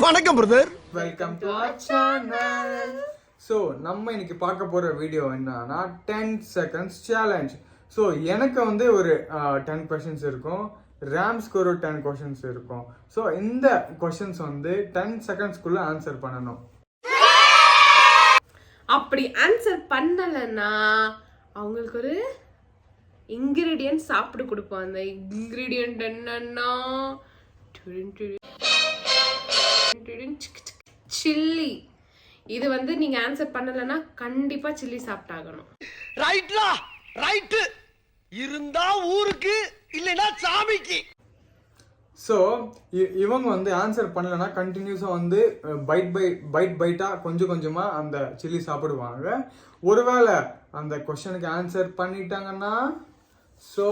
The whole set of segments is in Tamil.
வணக்கம் brother. Welcome to our channel. So நம்ம இன்னைக்கு பார்க்க போற வீடியோ என்னன்னா 10 seconds challenge. So எனக்கு வந்து ஒரு 10 questions இருக்கும், ராம்ஸ்க்கு ஒரு 10 questions இருக்கும். So இந்த questions வந்து 10 secondsக்குள்ள ஆன்சர் பண்ணணும். அப்படி ஆன்சர் பண்ணலன்னா அவங்களுக்கு ஒரு இன்கிரிடியன்ட் சாப்பிட்டு கொடுப்போம். அந்த இன்கிரிடியன்ட் என்னன்னா சில்லி. இது வந்து நீங்க ஆன்சர் பண்ணலன்னா கண்டிப்பா சில்லி சாப்பிட்டாகணும். ரைட்லா ரைட். இருந்தா ஊருக்கு இல்லனா சாமிக்கு. ஸோ இவங்க வந்து ஆன்சர் பண்ணலன்னா கண்டினியூஸாக வந்து பைட்டா கொஞ்சம் கொஞ்சமாக அந்த சில்லி சாப்பிடுவாங்க. ஒருவேளை அந்த கொஸ்டனுக்கு ஆன்சர் பண்ணிட்டாங்கன்னா so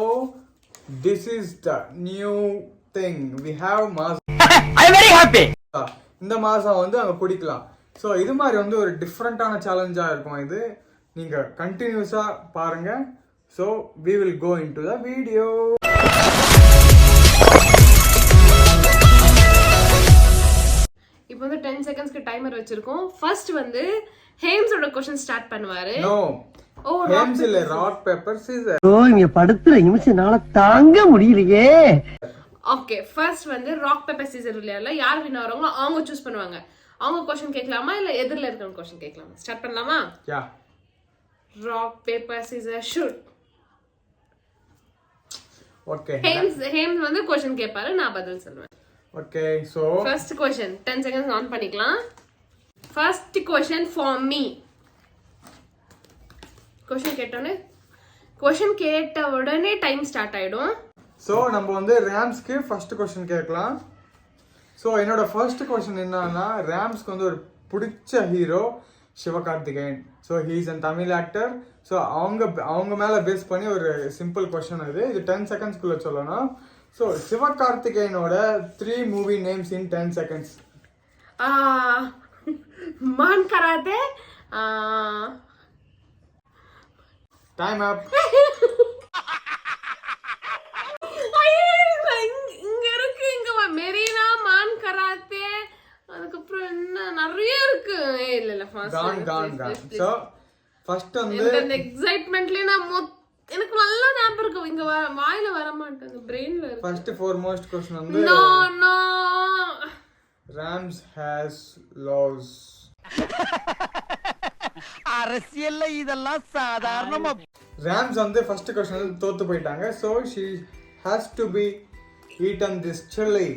this is the new thing we have mass. I am very happy. இந்த மாதம் வந்து அங்கே குடிக்கலாம். ஸோ இது மாதிரி வந்து ஒரு டிஃப்ரெண்ட்டான சேலஞ்சாக இருக்கும். இது நீங்கள் கண்டினியூஸாக பாருங்கள். So we will go into the video. இப்போ வந்து 10 செகண்ட்ஸ்க்கு டைமர் வச்சிருக்கோம். ஃபர்ஸ்ட் வந்து ஹேம்ஸோட क्वेश्चन ஸ்டார்ட் பண்ணுவாரு. நோ ஹேம்ஸ் இல்ல, ராக் பேப்பர் சீசர். ஓ இங்க படுத்துற நிமிஷம்னால தாங்க முடியலையே. ஓகே, ஃபர்ஸ்ட் வந்து ராக் பேப்பர் சீசர் இல்லையா, யார் வின் ஆறாங்களோ அவங்க சூஸ் பண்ணுவாங்க. அவங்க क्वेश्चन கேட்கலாமா இல்ல எதிரில இருக்கிற क्वेश्चन கேட்கலாமா? ஸ்டார்ட் பண்ணலாமா? Yeah. Rock paper scissor shoot. Okay. Hems வந்து क्वेश्चन கேட்பாரு, நான் பதில் சொல்லுவேன். Okay, so first question 10 seconds on பண்ணிக்கலாம். First question for me. Question கேட்ட உடனே டைம் ஸ்டார்ட் ஆயிடும். சோ நம்ம வந்து ராம்ஸ்க்கு ஃபர்ஸ்ட் क्वेश्चन கேட்கலாம். சோ என்னோட ஃபர்ஸ்ட் क्वेश्चन என்னன்னா, ராம்ஸ்க்கு வந்து ஒரு பிடிச்ச hero Sivakarthikeyan. So he is an Tamil actor. So அவங்க மேலே பேஸ் பண்ணி ஒரு சிம்பிள் கொஸ்டின் இது 10 செகண்ட்ஸ்குள்ளே சொல்லணும். ஸோ சிவகார்த்திகேயனோட 3 movie names in 10 seconds. Maan Karate. Time up. இங்க இருக்கு, இங்க மெரினா, மான் கராத்தே, அதுக்கப்புறம் என்ன நிறைய இருக்கு. இல்ல கான். சோ ஃபர்ஸ்ட் வந்து அந்த எக்ஸைட்மென்ட்ல எனக்கு நல்லா ஞாபகம் இருக்கு, இங்க வாயில வர மாட்டேங்குது, பிரெயின்ல இருக்கு. ஃபர்ஸ்ட் foremost question வந்து நோ ராம்ஸ் ஹேஸ் லாஸ். அரசியல்ல இதெல்லாம் சாதாரணமா. ராம்ஸ் வந்து ஃபர்ஸ்ட் क्वेश्चन தோத்து போயிட்டாங்க. So she has to be eaten this chili.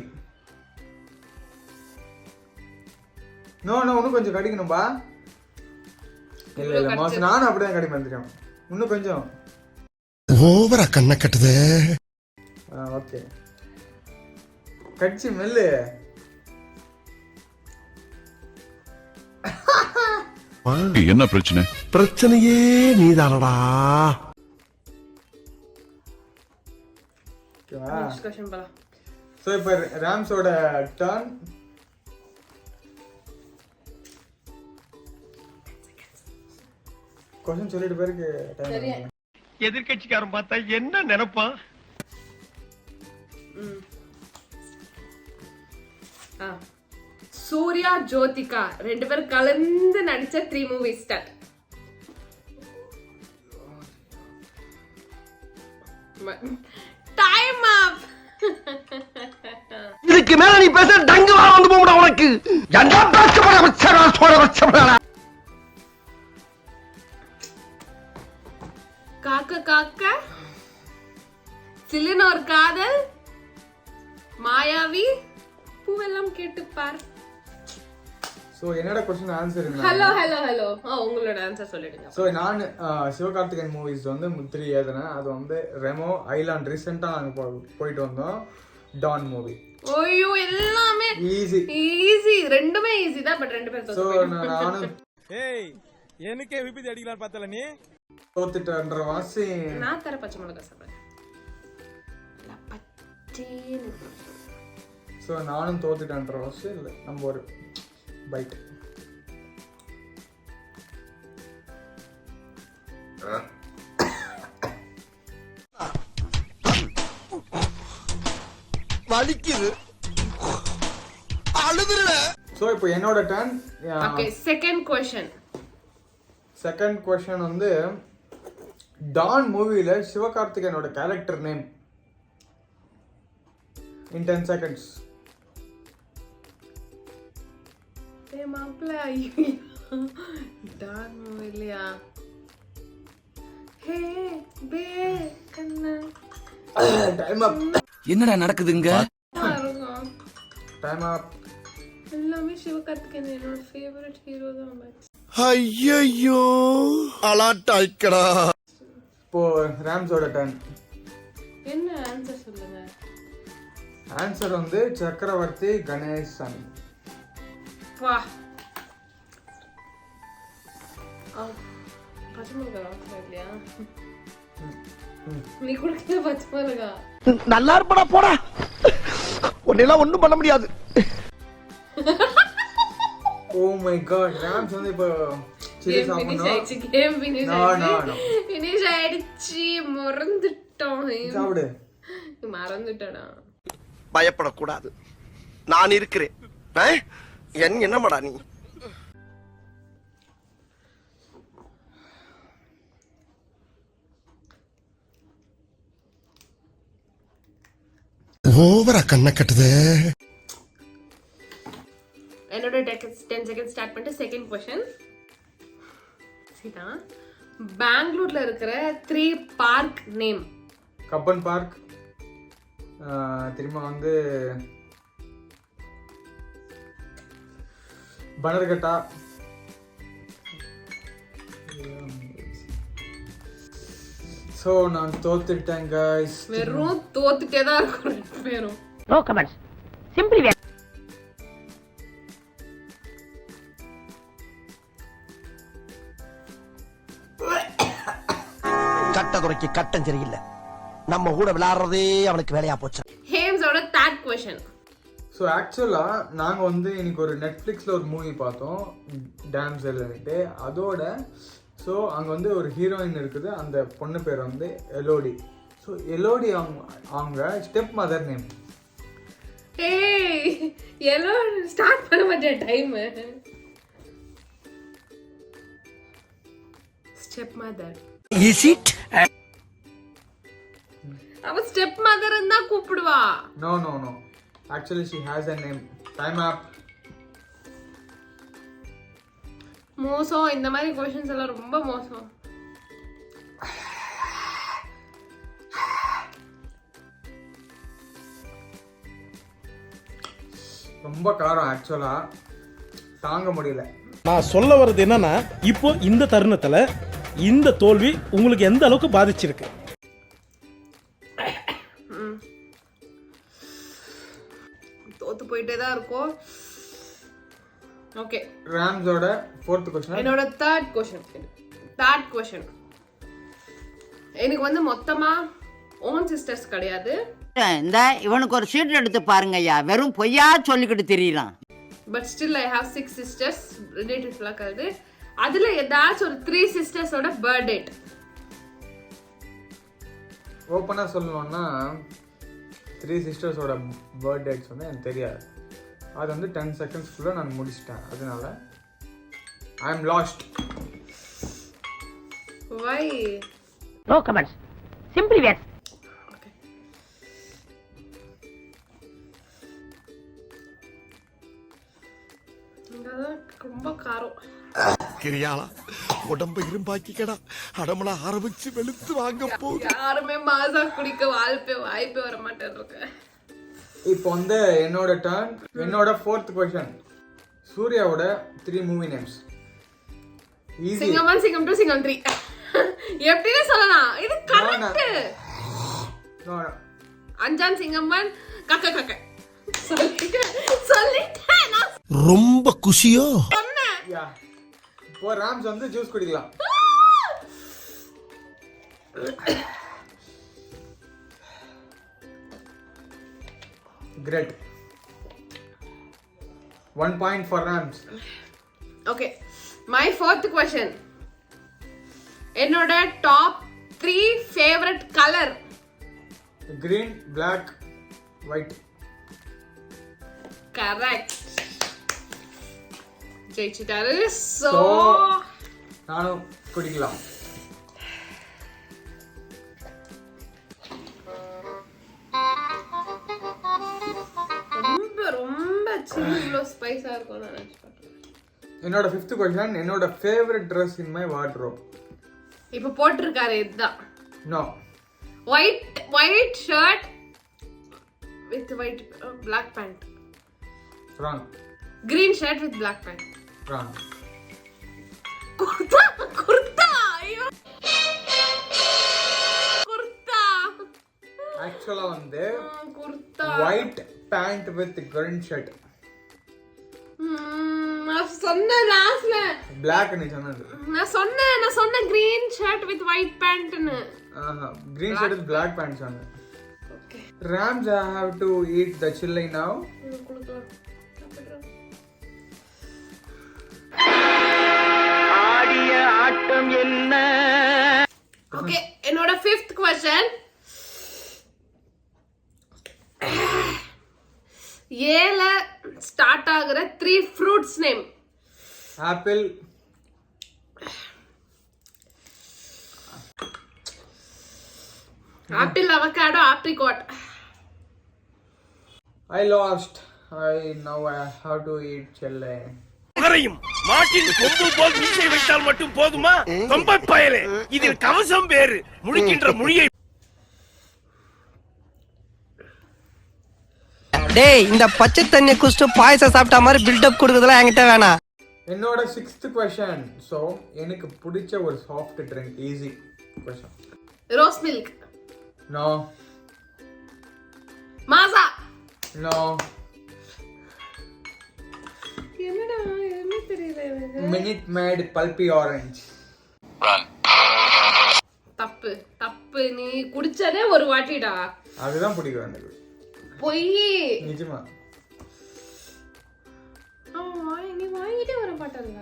No இன்னும் கொஞ்சம் கடிக்கணும்பா. இல்ல மாஸ் நானும் அப்படியே கடி வந்துட்டேன். இன்னும் கொஞ்சம் ஓவரா கண்ண கட்டுதே. ஓகே, கடிச்சு மெல்லு. என்ன பிரச்சனை? பிரச்சனையே நீதானடா. நெக்ஸ்ட் क्वेश्चन போலாம். சோ இப்போ ராம்ஸோட டர்ன். क्वेश्चन சொல்லிட்டு பேருக்கு டைம். எதிர்க்கட்சிக்காரன் பார்த்தா என்ன நினைப்பான்? சூர்யா ஜோதிகா 2 பேரும் கலந்து நடிச்ச 3 மூவிஸ் ஸ்டார்ட். டைம் அப். இதுக்கு மேல நீ பேச டங்கு வா வந்து போடா உனக்கு. என்ன பேச வச்சடா. காக்க காக்க, சில்லுன்னு ஒரு காதல், மாயாவி, பூவெல்லாம் கேட்டுப்பார். சோ என்னோட क्वेश्चन ஆன்சர் என்ன? ஹலோ உங்களோட ஆன்சர் சொல்லிடுங்க. சோ நான் சிவகார்த்திகேயன் மூவிஸ் வந்து 3 எழுதுனேன். அது வந்து ரெமோ, ஐலாண்ட், ரீசெண்டா நாங்க போயிட்டு வந்தோம். Don movie. ஓய்யோ எல்லாமே ஈஸி, ரெண்டுமே ஈஸி தான், பட் 2 பேர் சோ தோத்துட்டாங்க. நானும் ஏய் எனக்கே விபத்து அடிக்கலாம் பார்த்தல நீ தோத்துட்டேன்ற வாசி. நான் தர பச்சை மிளகாய் சாப்பிடுறேன். பச்சேன்னு. சோ நானும் தோத்துட்டேன்ற வாசி. இல்ல நம்ம ஒரு பைட். வலிக்குது, அழுதுருவேன். ஸோ இப்போ என்னோட turn. Okay, second question. Second question வந்து டான் மூவில சிவகார்த்திகேயனோட கேரக்டர் நேம் in 10 seconds. ஏ மாப்ள, டான் மூவிலயா? ஹே பே கண்ணா. டைம் அப். என்னடா நடக்குதுங்க? டைம் அப். எல்லாமே சிவகார்த்திகேயன் என்னோட ஃபேவரட் ஹீரோ தான். ஐயோ அலாட்டாய்க்கடா. இப்போ ராம்ஸோட டர்ன். என்ன ஆன்சர் சொல்லுங்க? ஆன்சர் வந்து சக்கரவர்த்தி கணேசன். வா. பச்சை மிளகா இல்லையா? நீ கொடுக்கிற பச்சை மிளகா நல்லா இருப்படா போடா. உன்னெல்லாம் ஒண்ணும் பண்ண முடியாது. ஓ மை காட், ராம்ஸ் வந்து இப்போ சில்லி சாப்பிடணும். Game finish no no no. Finish ஆயிடுச்சு. மறந்துட்டோம். சாப்பிடு. மறந்துட்டடா. பயப்படக்கூடாது, நான் இருக்கிறேன். என்னமாடா நீ? ஓவரா கண்ண கட்டுது. என்னோட 10 செகண்ட் ஸ்டார்ட் பண்ணிட்டு செகண்ட் क्वेश्चन. சீதா, பெங்களூர்ல இருக்கிற 3 பார்க் நேம். கப்பன் பார்க், திரும்ப வந்து பனர்கட்டா, சோ நான் தோத்துட்டேன் गाइस. வெறும் தோத்துட்டே தான் இருக்கும் ரெண்டு பேரும். நோ கமெண்ட்ஸ், சிம்பிளி கட்ட குறைக்கு கட்டம் சரியில்லை. நம்ம கூட விளையாடுறதே அவனுக்கு வேலையா போச்சு. ஹேம்ஸோட தேர்ட் क्वेश्चन. ஸோ ஆக்சுவலாக நாங்கள் வந்து இன்னைக்கு ஒரு நெட்ஃப்ளிக்ஸில் ஒரு மூவி பார்த்தோம், டேம்ஸெல்ட்டு. அதோட ஸோ அங்கே வந்து ஒரு ஹீரோயின் இருக்குது, அந்த பொண்ணு பேர் வந்து எலோடி. ஸோ எலோடி அவங்க ஸ்டெப் மதர் நேம். ஏய் எல்லோ ஸ்டார்ட் பண்ண மாட்டேன் time. Stepmother. Is it? அவ ஸ்டெப் மதர் தான் கூப்பிடுவா. No no no, actually she has a name. Time up. மோசம், இந்த மாதிரி क्वेश्चंस எல்லாம் ரொம்ப மோசம். ரொம்ப காரம், ஆக்சுவலா தாங்க முடியல. நான் சொல்ல வர்றது என்னன்னா, இப்போ இந்த தருணத்துல இந்த தோல்வி உங்களுக்கு எந்த அளவுக்கு பாதிச்சிருக்கு? தோத்து போயிட்டே தான் இருக்கும். ஓகே, ராம்ஸோட ஃபோர்த் क्वेश्चन. என்னோட தேர்ட் क्वेश्चन. எனக்கு வந்து மொத்தமா ஓன் சிஸ்டர்ஸ் கிடையாது. இந்த இவனுக்கு ஒரு சீட் எடுத்து பாருங்க ஐயா, வெறும் பொய்யா சொல்லிக்கிட்டு தெரியலாம். But still I have 6 sisters, ரிலேட்டிவ்ஸ்லாம் கிடையாது. அதுல ஏதாச்சும் ஒரு 3 சிஸ்டர்ஸோட பர்த்டே. ஓப்பனாக சொல்லணும்னா 3 சிஸ்டர்ஸோட பர்த்டேட்ஸ் வந்து எனக்கு தெரியாது. அது வந்து 10 செகண்ட்ஸ்க்குள்ளே நான் முடிச்சிட்டேன். அதனால I am lost. Why? No comments, simply wait. ரொம்ப காரம். கிரியாளா உடம்பு இரும்பாக்கிக்கடா. அடமலா ஆரம்பிச்சு வெளுத்து வாங்க போகுது. யாருமே மாசா குடிக்க வாய்ப்பே வர மாட்டேன். இப்போ வந்து என்னோட டர்ன். என்னோட ஃபோர்த் क्वेश्चन. சூர்யாவோட 3 மூவி நேம்ஸ். ஈஸி. சிங்கம் 1, சிங்கம் 2, சிங்கம் 3. எப்படினே சொல்லலாம், இது கரெக்ட். No no. அஞ்சான் சிங்கம் 1, கக்க சொல்லிட்டேன் நான். ரொம்ப குஷியோ? யா, இப்போ ராம்ஸ் வந்து ஜூஸ் குடிக்கலாம். Great. 1 point for Rams. Okay, my fourth question. என்னோட top 3 favourite colour. Green, black, white. Correct. ஜெயிச்சிட்டாரு. சோ So, நானும் குடிக்கலாம். ரொம்ப ரொம்ப சில்லி இவ்வளோ ஸ்பைஸா இருக்கும் நான் நினைச்சேன். என்னோட 5th கொஸ்டின், என்னோட favourite dress in my wardrobe. இப்போ போட்டிருக்காரு இதுதான். No. White shirt with white black pant. Wrong. Green shirt with black pant. Wrong. Kurta ஐயோ குர்தா. ஆக்சுவலா வந்து kurta white pant with green shirt. நான் சொன்ன லாஸ்ட்ல Black நீ சொன்னது. நான் சொன்ன green shirt with white pant னு. Green shirt with black pants சொன்னேன். Okay. Rams, I have to eat the chili now. ஆடிய ஆட்டம் என்ன? ஓகே, என்னோட 5th question. ஏல ஸ்டார்ட் ஆகுற 3 fruits name. Apple. Apple, avocado, apricot. I lost. Now I have to eat chili. மகரையும் மாட்டின் கொம்பு போல் மீசை வைத்தால் மட்டும் போதுமா? கொம்பை பயலே, இதில் கவசம் வேறு. முடிக்கின்ற மொழியை டேய், இந்த பச்சை தண்ணி குடிச்சிட்டு பாயசம் சாப்பிட்ட மாதிரி பில்டப் கொடுக்குறதுலாம் என்கிட்ட வேணாம். என்னோட 6th question. So, எனக்கு பிடிச்ச ஒரு soft drink. Easy question. Rose milk. No. மாசா. No. என்னடா என்ன தெரியல எனக்கு. Minute Maid pulpy orange. தப்பு நீ குடிச்சதே ஒரு வாட்டிடா. அதுதான் பிடிக்கும் எனக்கு. பொய். நிஜமா. நீ வாங்கிட்டே வர மாட்டல்ல.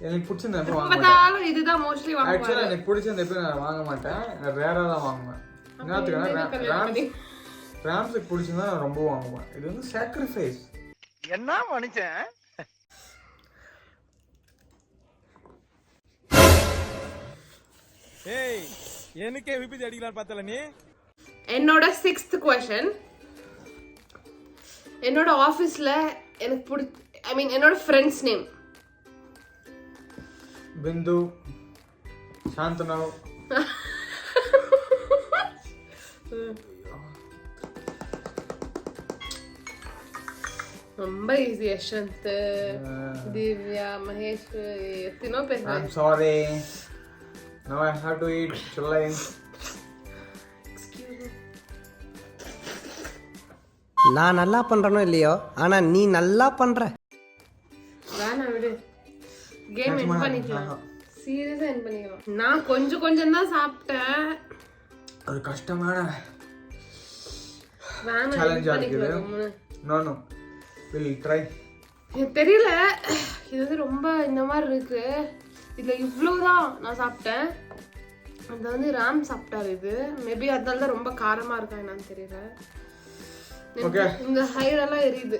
எனக்கு பிடிச்சது எப்போ வாங்க ரொம்ப மாட்டேன். நாள் இதுதான் மோஸ்ட்லி ஆக்சுவலா வாங்குவாங்க. எனக்கு பிடிச்சது எப்போ நான் வாங்க மாட்டேன். நான் ரேரா தான் வாங்குவேன். என்னத்துக்கு ராம்ஸுக்கு பிடிச்சதா நான் ரொம்ப வாங்குவேன். இது வந்து சாக்ரிஃபைஸ். என்ன மனுஷன்? ஏய், எனக்கே விபத்து அடிக்கலாம் பார்த்தல நீ. என்னோட 6th question. என்னோட ஆபீஸ்ல எனக்கு என்னோட ஃப்ரெண்ட்ஸ் நேம். பிந்து, சாந்தனவ். ரொம்ப ஈஸி. யஷ்வந்த், திவ்யா, மகேஷ், எத்தனோ பேர். I'm sorry. Now I have to eat chili. நான் நல்லா பண்றனோ இல்லையோ, ஆனா நீ நல்லா பண்ற. வேணா விடு. கேம் எண்ட் பண்ணிக்கலாம். சீரியஸா எண்ட் பண்ணிக்கலாம். நான் கொஞ்சம் தான் சாப்பிட்டேன். ஒரு கஷ்டமான வேணா சேலஞ்ச் end இருக்குது. பண்ணிக்கலாம். No. We'll try. எனக்கு தெரியல, இது வந்து ரொம்ப இந்த மாதிரி இருக்கு. இதுல இவ்வளவுதான் நான் சாப்பிட்டேன். அது வந்து ராம் சாப்பிட்டாரு. இது மேபி அதனால தான் ரொம்ப காரமா இருக்கா என்னன்னு தெரியல. Okay. இந்த ஹைரெல்லாம் எரியுது.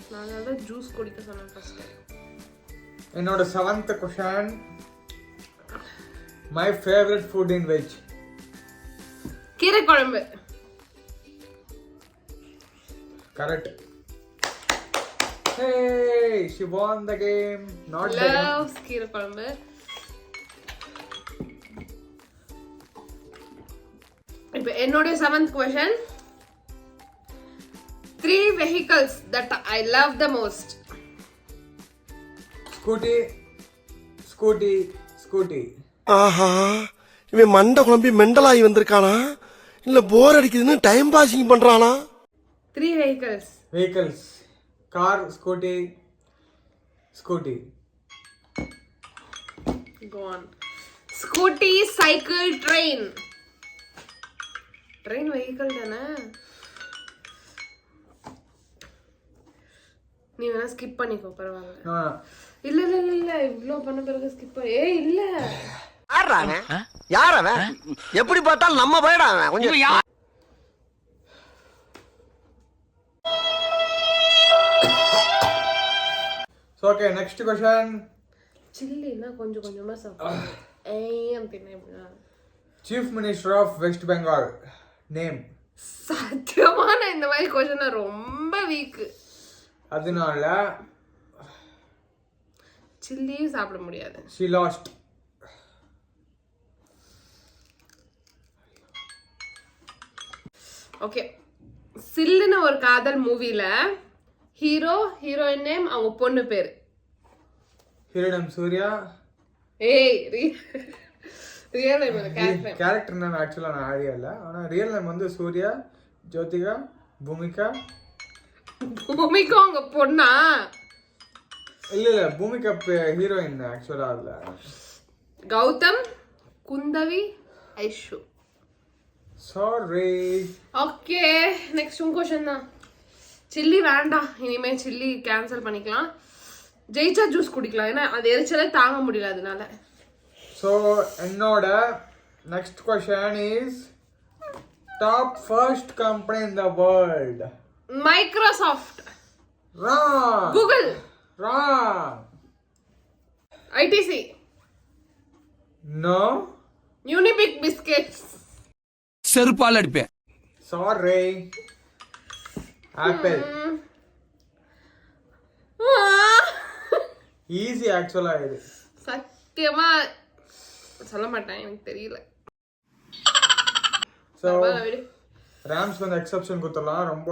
நான் அதனால ஜூஸ் குடிக்க சொன்னேன் ஃபர்ஸ்ட். என்னோட 7th question. My favorite food in veg. கீரை குழம்பு. Correct. Hey, she won the game. Not the game. Loves கீரை குழம்பு. இப்போ என்னோட 7th question. 3 vehicles that I love the most. Scooty. ஆஹா, இவன் மண்டை குழம்பி மெண்டலாகி வந்திருக்கானா இல்ல போர் அடிக்குதுன்னு டைம் பாசிங் பண்றானா? 3 vehicles. Car, scooty. Go on. Scooty, cycle, train. Train vehicle தானே? நீ வேணா ஸ்கிப் பண்ணிக்கோ, பரவாயில்ல. இல்ல இவ்ளோ பண்ண பிறகு ஸ்கிப் ஏய் இல்ல. யார் அவன்? எப்படி பார்த்தாலும் நம்ம போயிடா அவன். கொஞ்சம் ஸோ ஓகே நெக்ஸ்ட் கொஷன். சில்லினா கொஞ்சம் கொஞ்சமா சாப்பிடுவேன். Chief minister of West Bengal name. சத்தியமா நான் இந்த மாதிரி கொஸ்டின் ரொம்ப வீக். அதனால சில்லியும் சாப்பிட முடியாது. she lost. ஓகே, சில்லுன்னு ஒரு காதல் மூவில ஹீரோ ஹீரோயின் நேம் அவங்க பொண்ணு பேரு. Hero name Suriya. ஏய் real name character. Character name ஆக்சுவலாக நான் ஐடியா இல்லை, ஆனால் ரியல் நேம் வந்து சூர்யா, ஜோதிகா, பூமிகா. பூமிகா உங்க பொண்ணா? இல்ல பூமிகா ஹீரோயின் ஆக்சுவலாக அதில். Gautam, Kundavai, Aishu. Sorry. Okay next உங்க क्वेश्चन தான். சில்லி வேண்டாம், இனிமே சில்லி கேன்சல் பண்ணிக்கலாம். ஜெயிச்சா ஜூஸ் குடிக்கலாம், ஏன்னா அது எரிச்சலே தாங்க முடியல அதனால. ஸோ என்னோட next question is top first company in the world. Microsoft. Wrong. Google. Wrong. ITC. No. Unibic biscuits. செருப்பால் அடிப்பேன். சாரி. ஆப்பிள். ஈஸி ஆக்சுவலா இது. சத்தியமா சொல்ல மாட்டேன், எனக்கு தெரியல. ஸோ ராம்ஸ்க்கு வந்து எக்ஸப்ஷன் கொடுத்துடலாம், ரொம்ப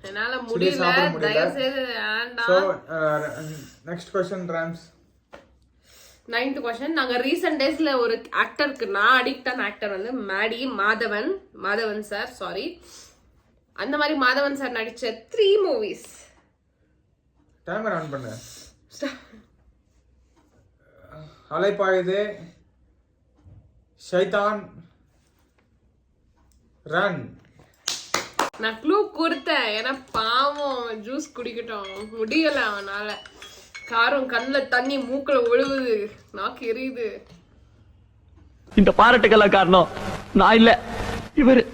என்னால சில்லி சாப்பிட முடியல. முடியல. தயவு செய்து வேண்டாம். So next question rams. 9th question. நாங்க ரீசெண்ட் டேஸ்ல ஒரு ஆக்டருக்கு, நான் அடிக்டான ஆக்டர் வந்து மேடி மாதவன் சார், சாரி. அந்த மாதிரி மாதவன் சார் நடிச்ச 3 மூவிஸ். டைமர் ஆன் பண்ணு. அலைப்பாயுதே, ஷைத்தான், ரன். நான் க்ளூ கொடுத்தேன், ஏன்னா பாவம் ஜூஸ் குடிக்கட்டும், முடியல அவனால. காரம் கண்ணுல தண்ணி மூக்குல ஒழுகுது, நாக்கு எரியுது. இந்த பாராட்டுக்கெல்லாம் காரணம் நான் இல்ல, இவரு.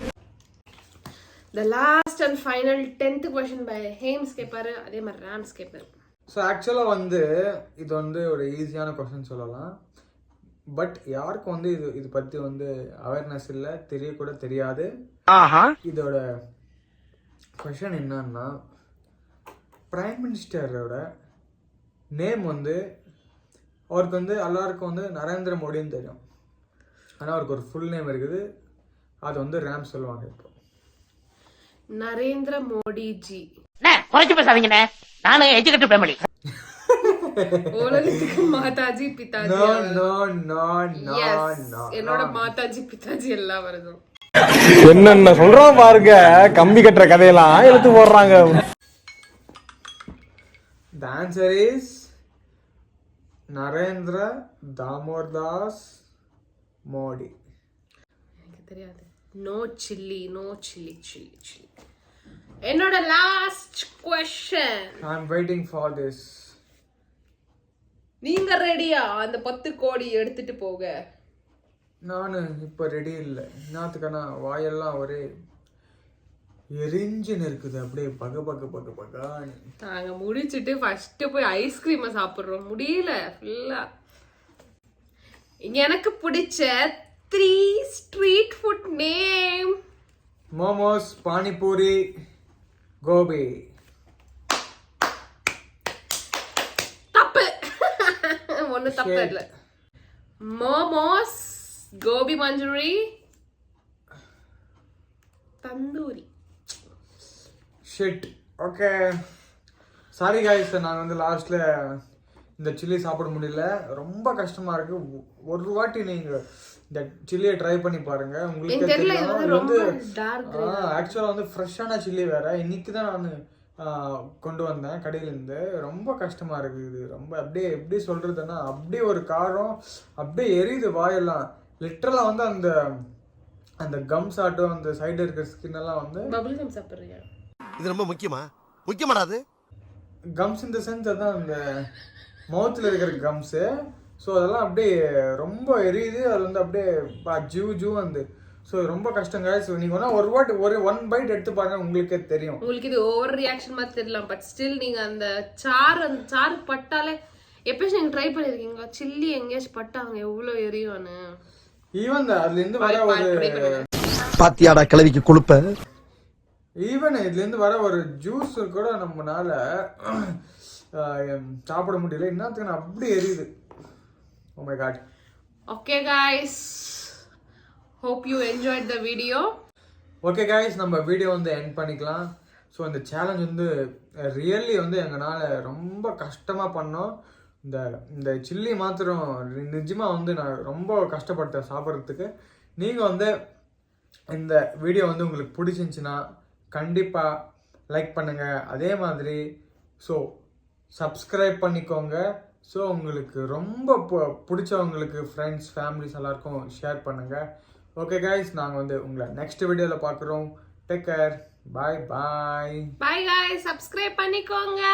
The last and final 10th question by ஹேம்ஸ் கேப்பாரு, அதே மாதிரி ராம்ஸ் கேப்பாரு. ஸோ ஆக்சுவலாக வந்து இது வந்து ஒரு ஈஸியான கொஸ்டின் சொல்லலாம், பட் யாருக்கும் வந்து இது பற்றி வந்து அவேர்னஸ் இல்லை, தெரியக்கூட தெரியாது. இதோட கொஷன் என்னன்னா, பிரைம் மினிஸ்டரோட நேம் வந்து அவருக்கு வந்து எல்லாருக்கும் வந்து நரேந்திர மோடின்னு தெரியும், ஆனால் அவருக்கு ஒரு ஃபுல் நேம் இருக்குது, அது வந்து ராம் சொல்லுவாங்க. இப்போ நரேந்திர மோடி ஜி. குறைச்சு பேசாதீங்கண்ணே, நானும் எஜுகேட்டட் ஃபேமிலி. உலகத்துக்கு மாதாஜி பிதாஜி. No no no no no. என்னோட மாதாஜி பிதாஜி எல்லாம் வருது. என்னென்ன சொல்றான் பாருங்க, கம்பி கட்டுற கதையெல்லாம் எடுத்து போடுறாங்க. The answer is Narendra தாமோர்தாஸ் Modi. எனக்கு தெரியாது. No silly, no silly silly silly. என்னோட last question. I am waiting for this. நீங்க ரெடியா அந்த 10 கோடி எடுத்துட்டு போக? நான் இப்போ ரெடி இல்லை. என்னத்துக்கான வாயெல்லாம் ஒரே எரிஞ்சுன்னு இருக்குது, அப்படியே பக பக பக பகான்னு. நாங்க முடிச்சிட்டு ஃபர்ஸ்ட் போய் ஐஸ்கிரீமை சாப்பிடுறோம், முடியல ஃபுல்லா. எனக்கு பிடிச்ச 3 street food name. Momos, panipuri, gobi. தப்பு. ஒண்ணு தப்பு இல்ல. Momos, gobi manchurian, tandoori. Shit. Okay sorry guys, நான் வந்து லாஸ்ட்ல இந்த சில்லி சாப்பிட முடியல, ரொம்ப கஷ்டமா இருக்கு. ஒரு வாட்டி நீங்க இந்த சில்லியை ட்ரை பண்ணி பாருங்க, உங்களுக்கு தெரியும். இது வந்து ஆக்சுவலா வந்து ஃப்ரெஷ்ஷான சில்லி வேற. இன்னைக்கு தான் நான் கொண்டு வந்தேன் கடையிலேருந்து. ரொம்ப கஷ்டமா இருக்கு இது, ரொம்ப அப்படியே எப்படி சொல்றதுன்னா, அப்படியே ஒரு காரம் அப்படியே எரியுது வாயெல்லாம். லிட்டரலா வந்து அந்த அந்த கம்ஸ் ஆட்டும் அந்த சைடு இருக்கிற ஸ்கின் எல்லாம் வந்து. பபிள் கம் சாப்பிடுறீங்க? இது ரொம்ப முக்கியமாடாது. கம்ஸ் இந்த சென்ஸ் அதான் அந்த மவுத்தில் இருக்கிற கம்ஸு. ஸோ அதெல்லாம் அப்படியே ரொம்ப எரியுது, அது வந்து அப்படியே ஜூ வந்து. ஸோ ரொம்ப கஷ்டம் guys. ஸோ நீங்கள் வேணா ஒரு ஒன் பைட் எடுத்து பாருங்க, உங்களுக்கே தெரியும். உங்களுக்கு இது ஓவர் ரியாக்ஷன் மாதிரி தெரியலாம், பட் ஸ்டில் நீங்க அந்த சாறு பட்டாலே எப்பயாச்சும் நீங்க ட்ரை பண்ணிருக்கீங்க சில்லி எங்கேயாச்சும் பட்டாங்க எவ்வளவு எரியும்னு? ஈவன் அதுல இருந்து வர ஒரு பாத்தியாடா கிளவிக்கு கொடுப்ப. ஈவன் இதுல இருந்து வர ஒரு ஜூஸ் கூட நம்மனால சாப்பிட முடியல. என்னத்துக்கு அப்படி எரியுது. Oh my god. Okay guys, hope you enjoyed the video. Okay guys, நம்ம வீடியோ வந்து எண்ட் பண்ணிக்கலாம். ஸோ இந்த சேலஞ்ச் வந்து ரியல்லி வந்து எங்களால் ரொம்ப கஷ்டமாக பண்ணோம். இந்த சில்லி மாத்திரம் நிஜமாக வந்து நான் ரொம்ப கஷ்டப்பட்டேன் சாப்பிட்றதுக்கு. நீங்கள் வந்து இந்த வீடியோ வந்து உங்களுக்கு பிடிச்சிருந்துச்சின்னா கண்டிப்பாக லைக் பண்ணுங்கள். அதே மாதிரி ஸோ சப்ஸ்கிரைப் பண்ணிக்கோங்க. ஸோ உங்களுக்கு ரொம்ப பிடிச்சவங்களுக்கு ஃப்ரெண்ட்ஸ் ஃபேமிலிஸ் எல்லாருக்கும் ஷேர் பண்ணுங்கள். ஓகே கைஸ், நாங்கள் வந்து உங்களை நெக்ஸ்ட் வீடியோவில் பார்க்குறோம். Take care. Bye bye. Bye guys, subscribe பண்ணிக்கோங்க.